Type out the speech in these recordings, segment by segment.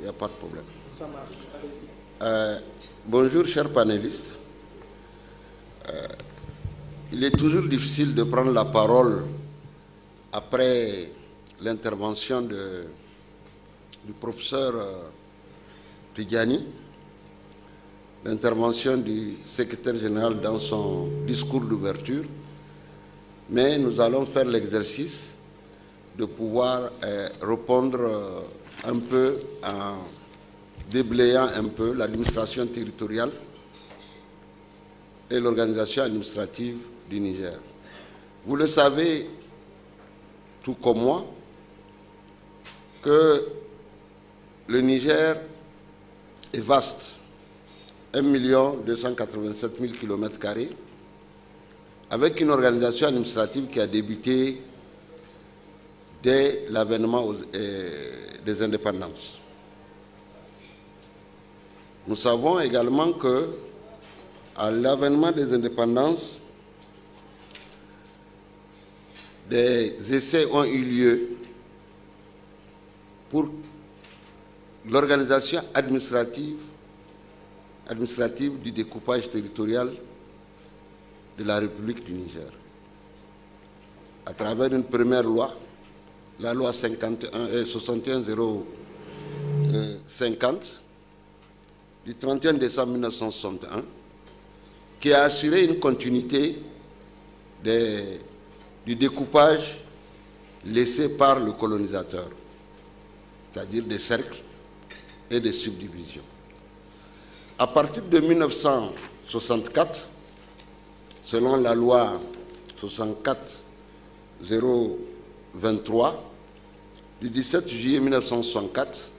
Il n'y a pas de problème. Ça marche. Allez-y. Bonjour, chers panélistes. Il est toujours difficile de prendre la parole après l'intervention du professeur Tidjani, l'intervention du secrétaire général dans son discours d'ouverture, mais nous allons faire l'exercice de pouvoir répondre un peu en déblayant un peu l'administration territoriale et l'organisation administrative du Niger. Vous le savez, tout comme moi, que le Niger est vaste, 1 287 000 km², avec une organisation administrative qui a débuté dès l'avènement des indépendances. Nous savons également que, à l'avènement des indépendances, des essais ont eu lieu pour l'organisation administrative du découpage territorial de la République du Niger. À travers une première loi, la loi 61-050 du 31 décembre 1961, qui a assuré une continuité du découpage laissé par le colonisateur, c'est-à-dire des cercles et des subdivisions. À partir de 1964, selon la loi 64-023 du 17 juillet 1964,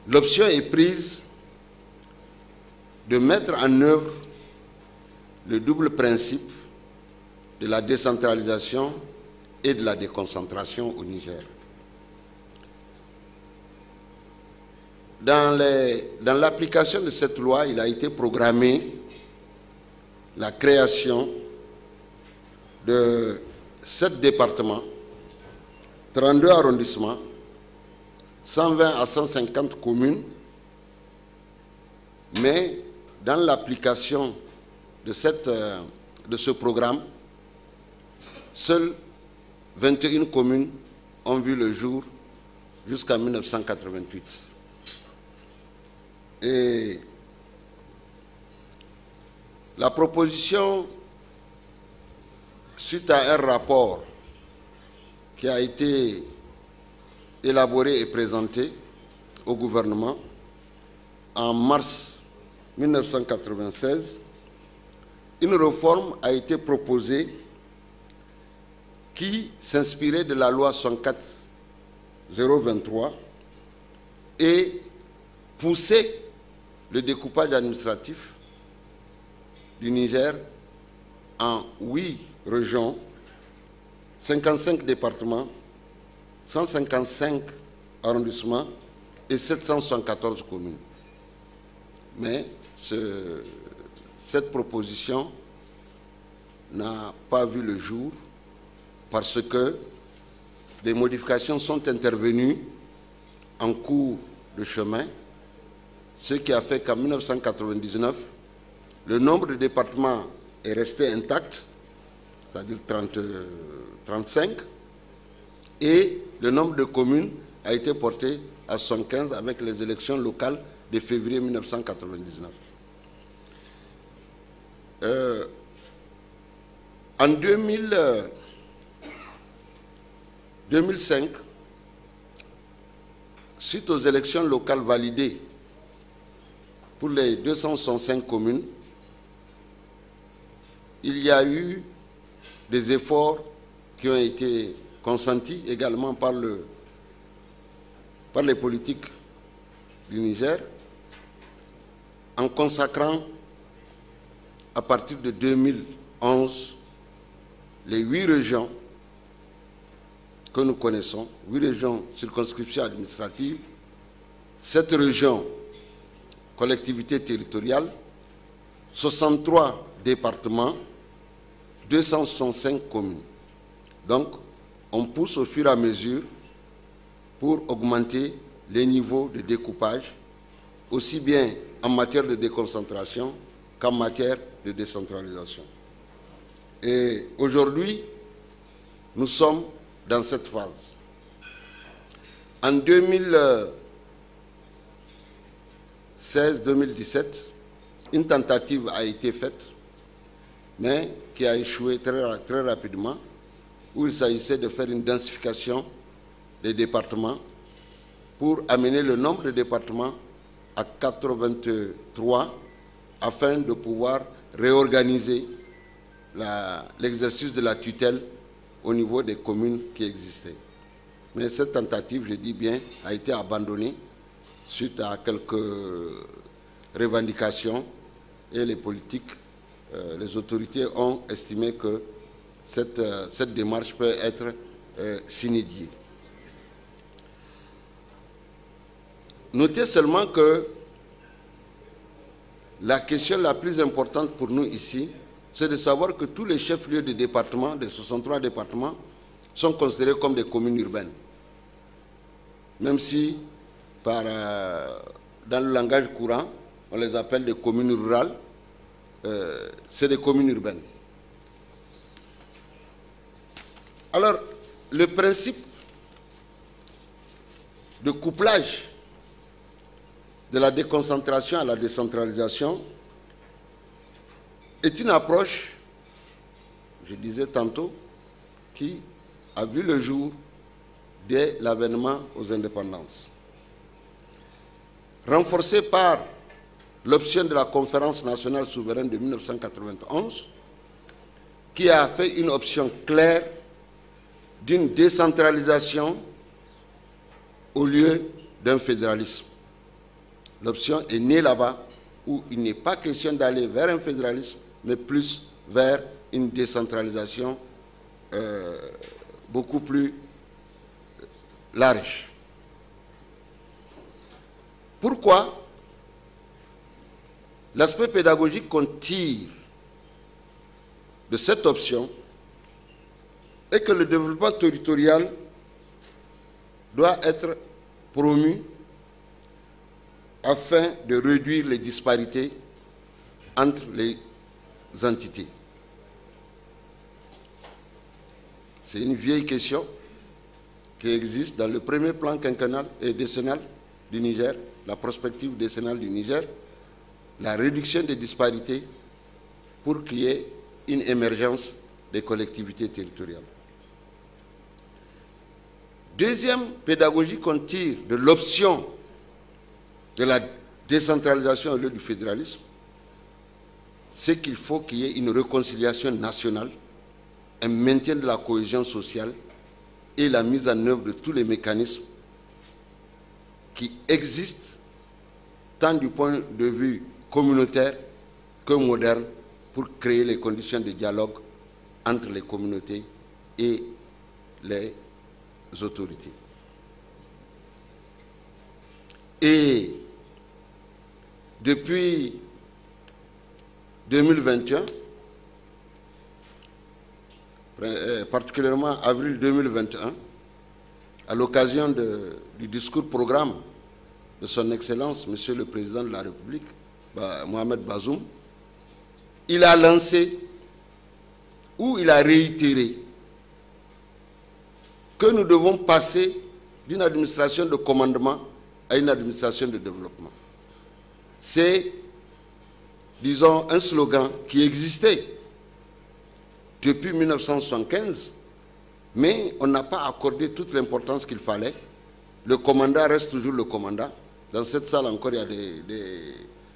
l'option est prise de mettre en œuvre le double principe de la décentralisation et de la déconcentration au Niger. Dans l'application de cette loi, il a été programmé la création de 7 départements, 32 arrondissements, 120 à 150 communes, mais dans l'application de ce programme, seules 21 communes ont vu le jour jusqu'en 1988. Et la proposition, suite à un rapport qui a été élaboré et présenté au gouvernement en mars 1996, une réforme a été proposée qui s'inspirait de la loi 104-023 et poussait le découpage administratif du Niger en 8 régions, 55 départements, 155 arrondissements et 774 communes. Mais cette proposition n'a pas vu le jour parce que des modifications sont intervenues en cours de chemin, ce qui a fait qu'en 1999, le nombre de départements est resté intact, c'est-à-dire 35, et le nombre de communes a été porté à 75 avec les élections locales de février 1999. En 2005, suite aux élections locales validées pour les 265 communes, il y a eu des efforts qui ont été consentis également par les politiques du Niger en consacrant à partir de 2011 les 8 régions que nous connaissons, 8 régions circonscriptions administratives, 7 régions collectivités territoriales, 63 départements, 265 communes. Donc, on pousse au fur et à mesure pour augmenter les niveaux de découpage, aussi bien en matière de déconcentration qu'en matière de décentralisation. Et aujourd'hui, nous sommes dans cette phase. En 2016-2017, une tentative a été faite, mais qui a échoué très rapidement, où il s'agissait de faire une densification des départements pour amener le nombre de départements à 83 afin de pouvoir réorganiser l'exercice de la tutelle au niveau des communes qui existaient. Mais cette tentative, je dis bien, a été abandonnée suite à quelques revendications et les politiques, les autorités ont estimé que cette démarche peut être s'inédiée. Notez seulement que la question la plus importante pour nous ici, c'est de savoir que tous les chefs-lieux de départements, des 63 départements, sont considérés comme des communes urbaines. Même si, dans le langage courant, on les appelle des communes rurales, c'est des communes urbaines. Alors, le principe de couplage de la déconcentration à la décentralisation est une approche, je disais tantôt, qui a vu le jour dès l'avènement aux indépendances. Renforcée par l'option de la Conférence nationale souveraine de 1991, qui a fait une option claire d'une décentralisation au lieu d'un fédéralisme. L'option est née là-bas, où il n'est pas question d'aller vers un fédéralisme, mais plus vers une décentralisation beaucoup plus large. Pourquoi? L'aspect pédagogique qu'on tire de cette option est que le développement territorial doit être promu afin de réduire les disparités entre les entités. C'est une vieille question qui existe dans le premier plan quinquennal et décennal du Niger, la prospective décennale du Niger, la réduction des disparités pour qu'il y ait une émergence des collectivités territoriales. Deuxième pédagogie qu'on tire de l'option de la décentralisation au lieu du fédéralisme, c'est qu'il faut qu'il y ait une réconciliation nationale, un maintien de la cohésion sociale et la mise en œuvre de tous les mécanismes qui existent, tant du point de vue communautaire que moderne, pour créer les conditions de dialogue entre les communautés et les autorités. Et depuis 2021, particulièrement avril 2021, à l'occasion du discours programme de son Excellence, Monsieur le Président de la République, Mohamed Bazoum, il a lancé ou il a réitéré que nous devons passer d'une administration de commandement à une administration de développement. C'est, disons, un slogan qui existait depuis 1975, mais on n'a pas accordé toute l'importance qu'il fallait. Le commandant reste toujours le commandant. Dans cette salle encore, il y a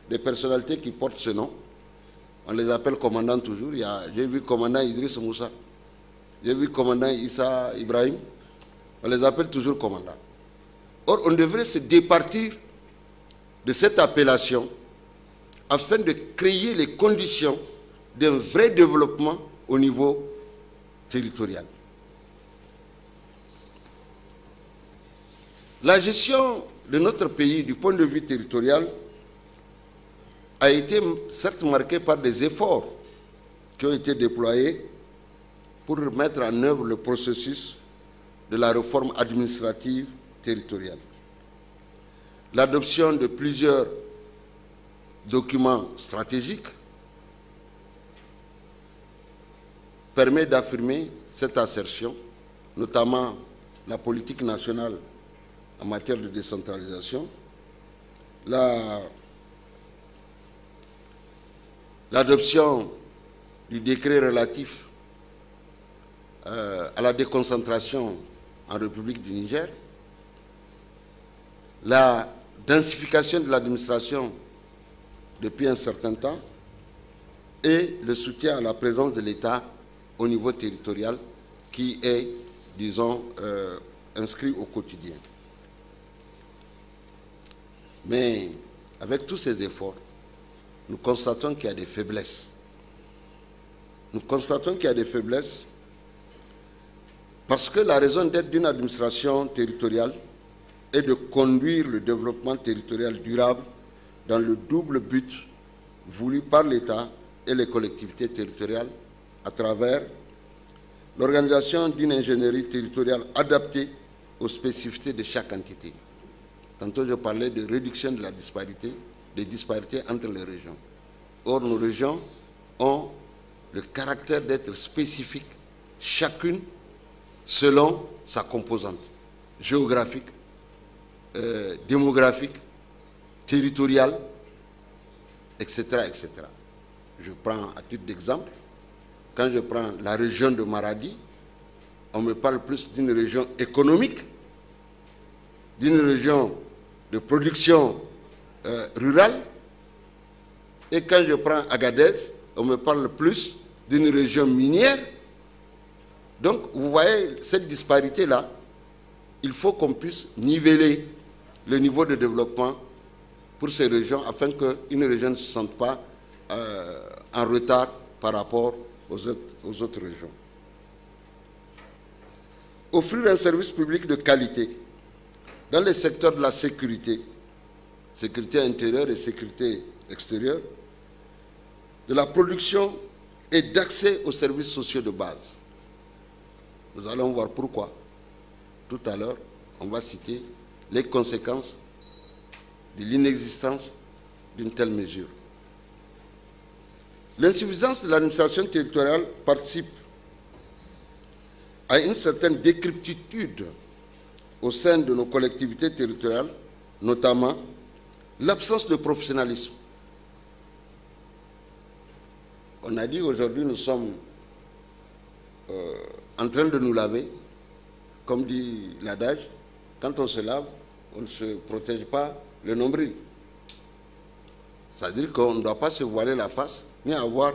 des personnalités qui portent ce nom. On les appelle commandants toujours. J'ai vu le commandant Idriss Moussa. J'ai vu le commandant Issa Ibrahim. On les appelle toujours commandants. Or, on devrait se départir de cette appellation afin de créer les conditions d'un vrai développement au niveau territorial. La gestion de notre pays du point de vue territorial a été certes marquée par des efforts qui ont été déployés pour mettre en œuvre le processus de la réforme administrative territoriale. l'adoption de plusieurs documents stratégiques permet d'affirmer cette assertion, notamment la politique nationale en matière de décentralisation, l'adoption du décret relatif à la déconcentration en République du Niger, la densification de l'administration depuis un certain temps et le soutien à la présence de l'État au niveau territorial qui est, disons, inscrit au quotidien. Mais avec tous ces efforts, nous constatons qu'il y a des faiblesses. Nous constatons qu'il y a des faiblesses parce que la raison d'être d'une administration territoriale est de conduire le développement territorial durable dans le double but voulu par l'État et les collectivités territoriales à travers l'organisation d'une ingénierie territoriale adaptée aux spécificités de chaque entité. Tantôt, je parlais de réduction de la disparité, des disparités entre les régions. Or, nos régions ont le caractère d'être spécifiques, chacune selon sa composante géographique, démographique, territoriale, etc., etc. Je prends à titre d'exemple, quand je prends la région de Maradi, on me parle plus d'une région économique, d'une région de production rurale, et quand je prends Agadez, on me parle plus d'une région minière. Donc, vous voyez cette disparité-là, il faut qu'on puisse niveler le niveau de développement pour ces régions afin qu'une région ne se sente pas en retard par rapport aux autres régions. Offrir un service public de qualité dans les secteurs de la sécurité, sécurité intérieure et sécurité extérieure, de la production et d'accès aux services sociaux de base. Nous allons voir pourquoi. Tout à l'heure, on va citer les conséquences de l'inexistence d'une telle mesure. L'insuffisance de l'administration territoriale participe à une certaine décrépitude au sein de nos collectivités territoriales, notamment l'absence de professionnalisme. On a dit aujourd'hui nous sommes en train de nous laver, comme dit l'adage, quand on se lave, on ne se protège pas le nombril. C'est-à-dire qu'on ne doit pas se voiler la face, ni avoir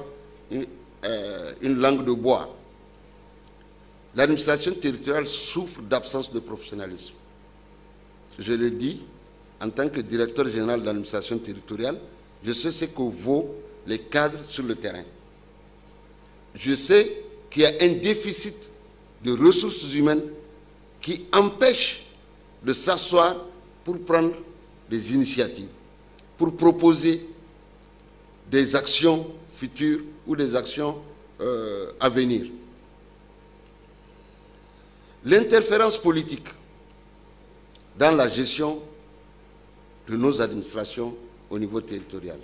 une langue de bois. L'administration territoriale souffre d'absence de professionnalisme. Je le dis, en tant que directeur général de l'administration territoriale, je sais ce que vaut les cadres sur le terrain. Je sais qu'il y a un déficit de ressources humaines qui empêche de s'asseoir pour prendre des initiatives, pour proposer des actions futures ou des actions à venir. L'interférence politique dans la gestion de nos administrations au niveau territorial.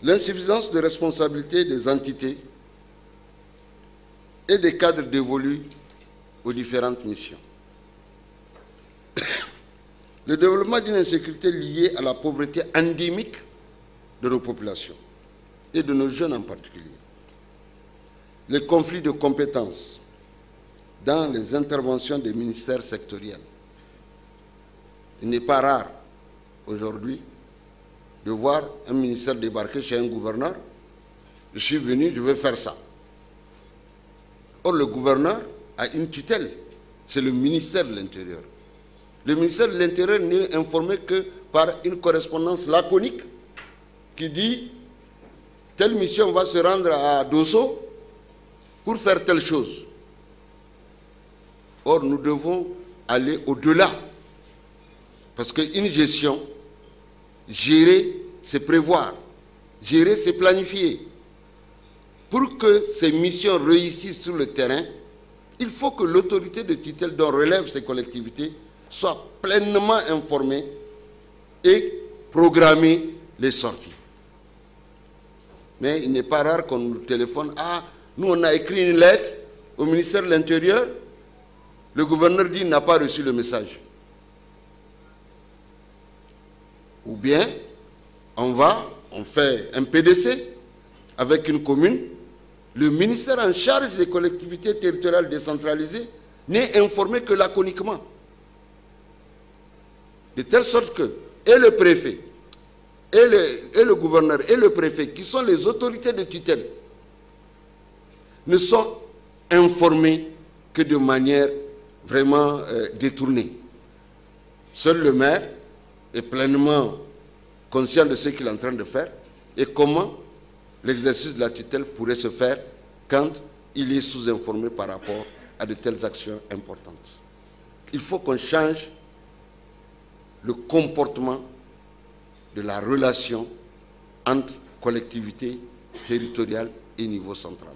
L'insuffisance de responsabilité des entités et des cadres dévolus aux différentes missions. Le développement d'une insécurité liée à la pauvreté endémique de nos populations et de nos jeunes en particulier. Les conflits de compétences dans les interventions des ministères sectoriels. Il n'est pas rare aujourd'hui de voir un ministère débarquer chez un gouverneur. Je suis venu, je vais faire ça. Or, le gouverneur a une tutelle, c'est le ministère de l'Intérieur. Le ministère de l'Intérieur n'est informé que par une correspondance laconique qui dit telle mission va se rendre à Dosso pour faire telle chose. Or, nous devons aller au-delà. Parce qu'une gestion, gérer, c'est prévoir. Gérer, c'est planifier. Pour que ces missions réussissent sur le terrain, il faut que l'autorité de tutelle dont relèvent ces collectivités soit pleinement informer et programmer les sorties. Mais il n'est pas rare qu'on nous téléphone. Ah, nous on a écrit une lettre au ministère de l'Intérieur. Le gouverneur dit qu'il n'a pas reçu le message. Ou bien, on fait un PDC avec une commune. Le ministère en charge des collectivités territoriales décentralisées n'est informé que laconiquement. De telle sorte que, et le préfet, et le gouverneur, et le préfet, qui sont les autorités de tutelle, ne sont informés que de manière vraiment détournée. Seul le maire est pleinement conscient de ce qu'il est en train de faire et comment l'exercice de la tutelle pourrait se faire quand il est sous-informé par rapport à de telles actions importantes. Il faut qu'on change le comportement de la relation entre collectivités territoriales et niveau central.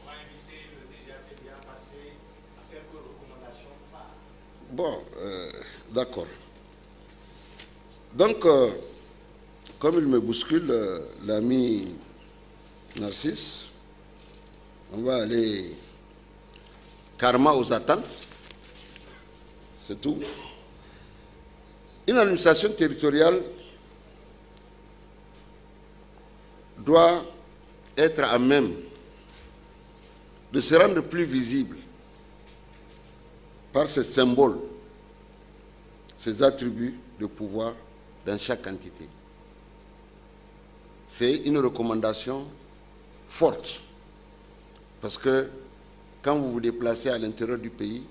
On va inviter le DGATB à passer à quelques recommandations phares. Bon, d'accord. Donc, comme il me bouscule, l'ami Narcisse, on va aller karma aux attentes. C'est tout. Une administration territoriale doit être à même de se rendre plus visible par ses symboles, ses attributs de pouvoir dans chaque entité. C'est une recommandation forte. Parce que quand vous vous déplacez à l'intérieur du pays,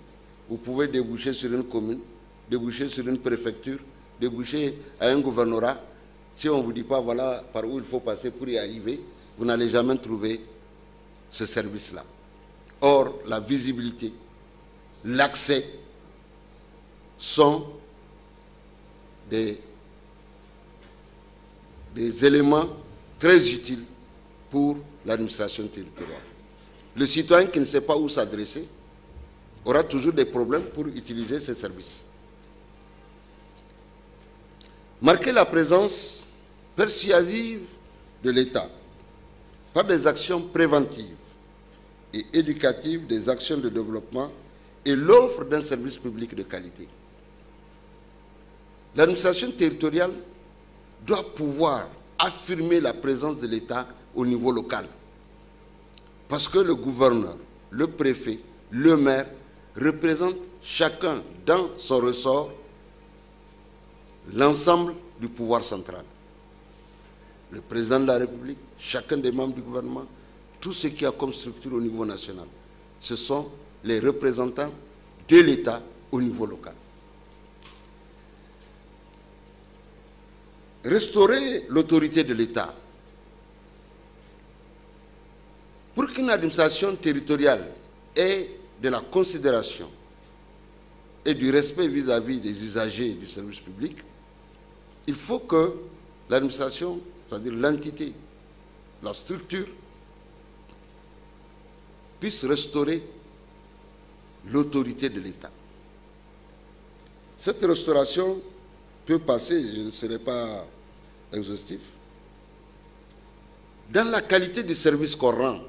vous pouvez déboucher sur une commune, déboucher sur une préfecture, déboucher à un gouvernorat. Si on ne vous dit pas voilà par où il faut passer pour y arriver, vous n'allez jamais trouver ce service-là. Or, la visibilité, l'accès sont des éléments très utiles pour l'administration territoriale. Le citoyen qui ne sait pas où s'adresser aura toujours des problèmes pour utiliser ces services. Marquer la présence persuasive de l'État par des actions préventives et éducatives, des actions de développement et l'offre d'un service public de qualité. L'administration territoriale doit pouvoir affirmer la présence de l'État au niveau local. Parce que le gouverneur, le préfet, le maire représentent chacun dans son ressort l'ensemble du pouvoir central. Le président de la République, chacun des membres du gouvernement, tout ce qui a comme structure au niveau national, ce sont les représentants de l'État au niveau local. Restaurer l'autorité de l'État. Pour qu'une administration territoriale ait de la considération et du respect vis-à-vis des usagers du service public, il faut que l'administration, c'est-à-dire l'entité, la structure, puisse restaurer l'autorité de l'État. Cette restauration peut passer, je ne serai pas exhaustif, dans la qualité du service qu'on rend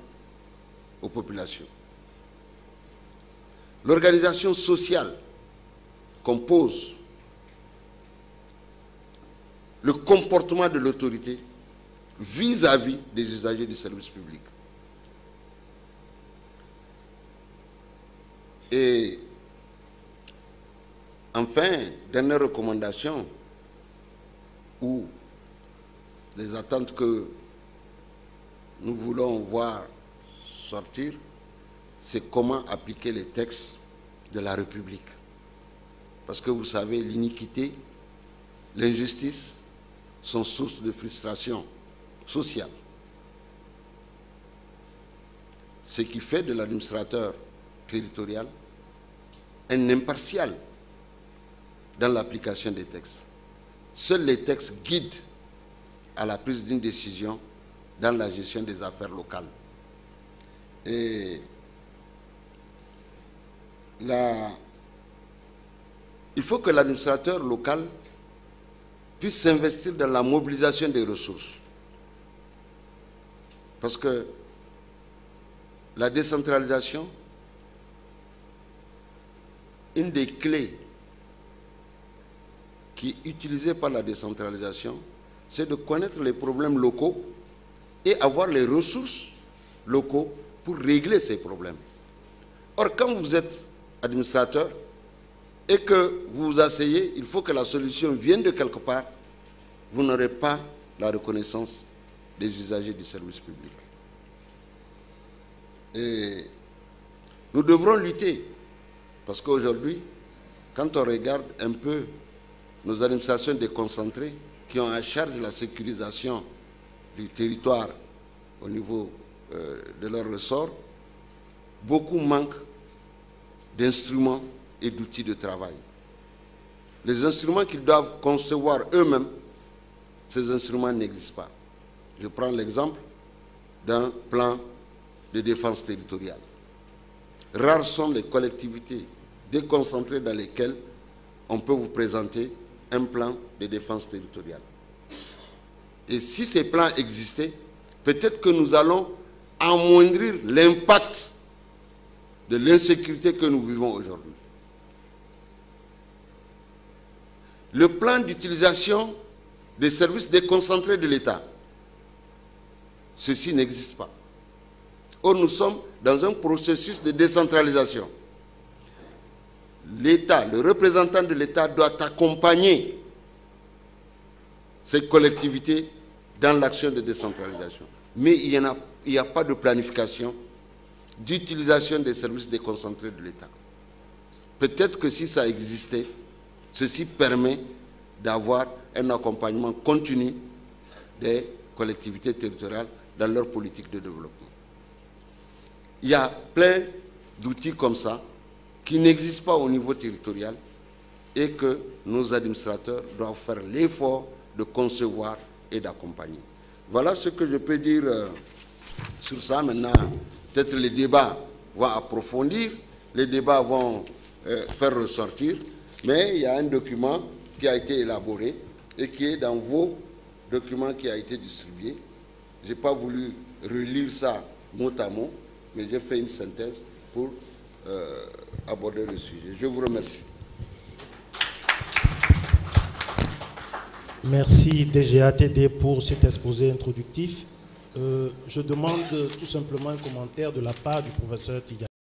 aux populations. L'organisation sociale qu'on pose, le comportement de l'autorité vis-à-vis des usagers du service public. Et enfin, dernière recommandation, ou les attentes que nous voulons voir sortir, c'est comment appliquer les textes de la République. Parce que vous savez, l'iniquité, l'injustice sont source de frustration sociale. Ce qui fait de l'administrateur territorial un impartial dans l'application des textes. Seuls les textes guident à la prise d'une décision dans la gestion des affaires locales. Et la il faut que l'administrateur local puisse s'investir dans la mobilisation des ressources. Parce que la décentralisation, une des clés qui est utilisée par la décentralisation, c'est de connaître les problèmes locaux et avoir les ressources locaux pour régler ces problèmes. Or, quand vous êtes administrateur et que vous vous asseyez, il faut que la solution vienne de quelque part, vous n'aurez pas la reconnaissance des usagers du service public. Et nous devrons lutter, parce qu'aujourd'hui, quand on regarde un peu nos administrations déconcentrées qui ont en charge la sécurisation du territoire au niveau de leur ressort, beaucoup manquent d'instruments et d'outils de travail. Les instruments qu'ils doivent concevoir eux-mêmes, ces instruments n'existent pas. Je prends l'exemple d'un plan de défense territoriale. Rares sont les collectivités déconcentrées dans lesquelles on peut vous présenter un plan de défense territoriale. Et si ces plans existaient, peut-être que nous allons amoindrir l'impact de l'insécurité que nous vivons aujourd'hui. Le plan d'utilisation des services déconcentrés de l'État, ceci n'existe pas. Or, nous sommes dans un processus de décentralisation. L'État, le représentant de l'État doit accompagner ces collectivités dans l'action de décentralisation. Mais il n'y a pas de planification d'utilisation des services déconcentrés de l'État. Peut-être que si ça existait, ceci permet d'avoir un accompagnement continu des collectivités territoriales dans leur politique de développement. Il y a plein d'outils comme ça qui n'existent pas au niveau territorial et que nos administrateurs doivent faire l'effort de concevoir et d'accompagner. Voilà ce que je peux dire sur ça. Maintenant, peut-être les débats vont approfondir, les débats vont faire ressortir, mais il y a un document qui a été élaboré et qui est dans vos documents qui a été distribué. Je n'ai pas voulu relire ça mot à mot, mais j'ai fait une synthèse pour aborder le sujet. Je vous remercie. Merci DGATD pour cet exposé introductif. Je demande tout simplement un commentaire de la part du professeur Tidjara.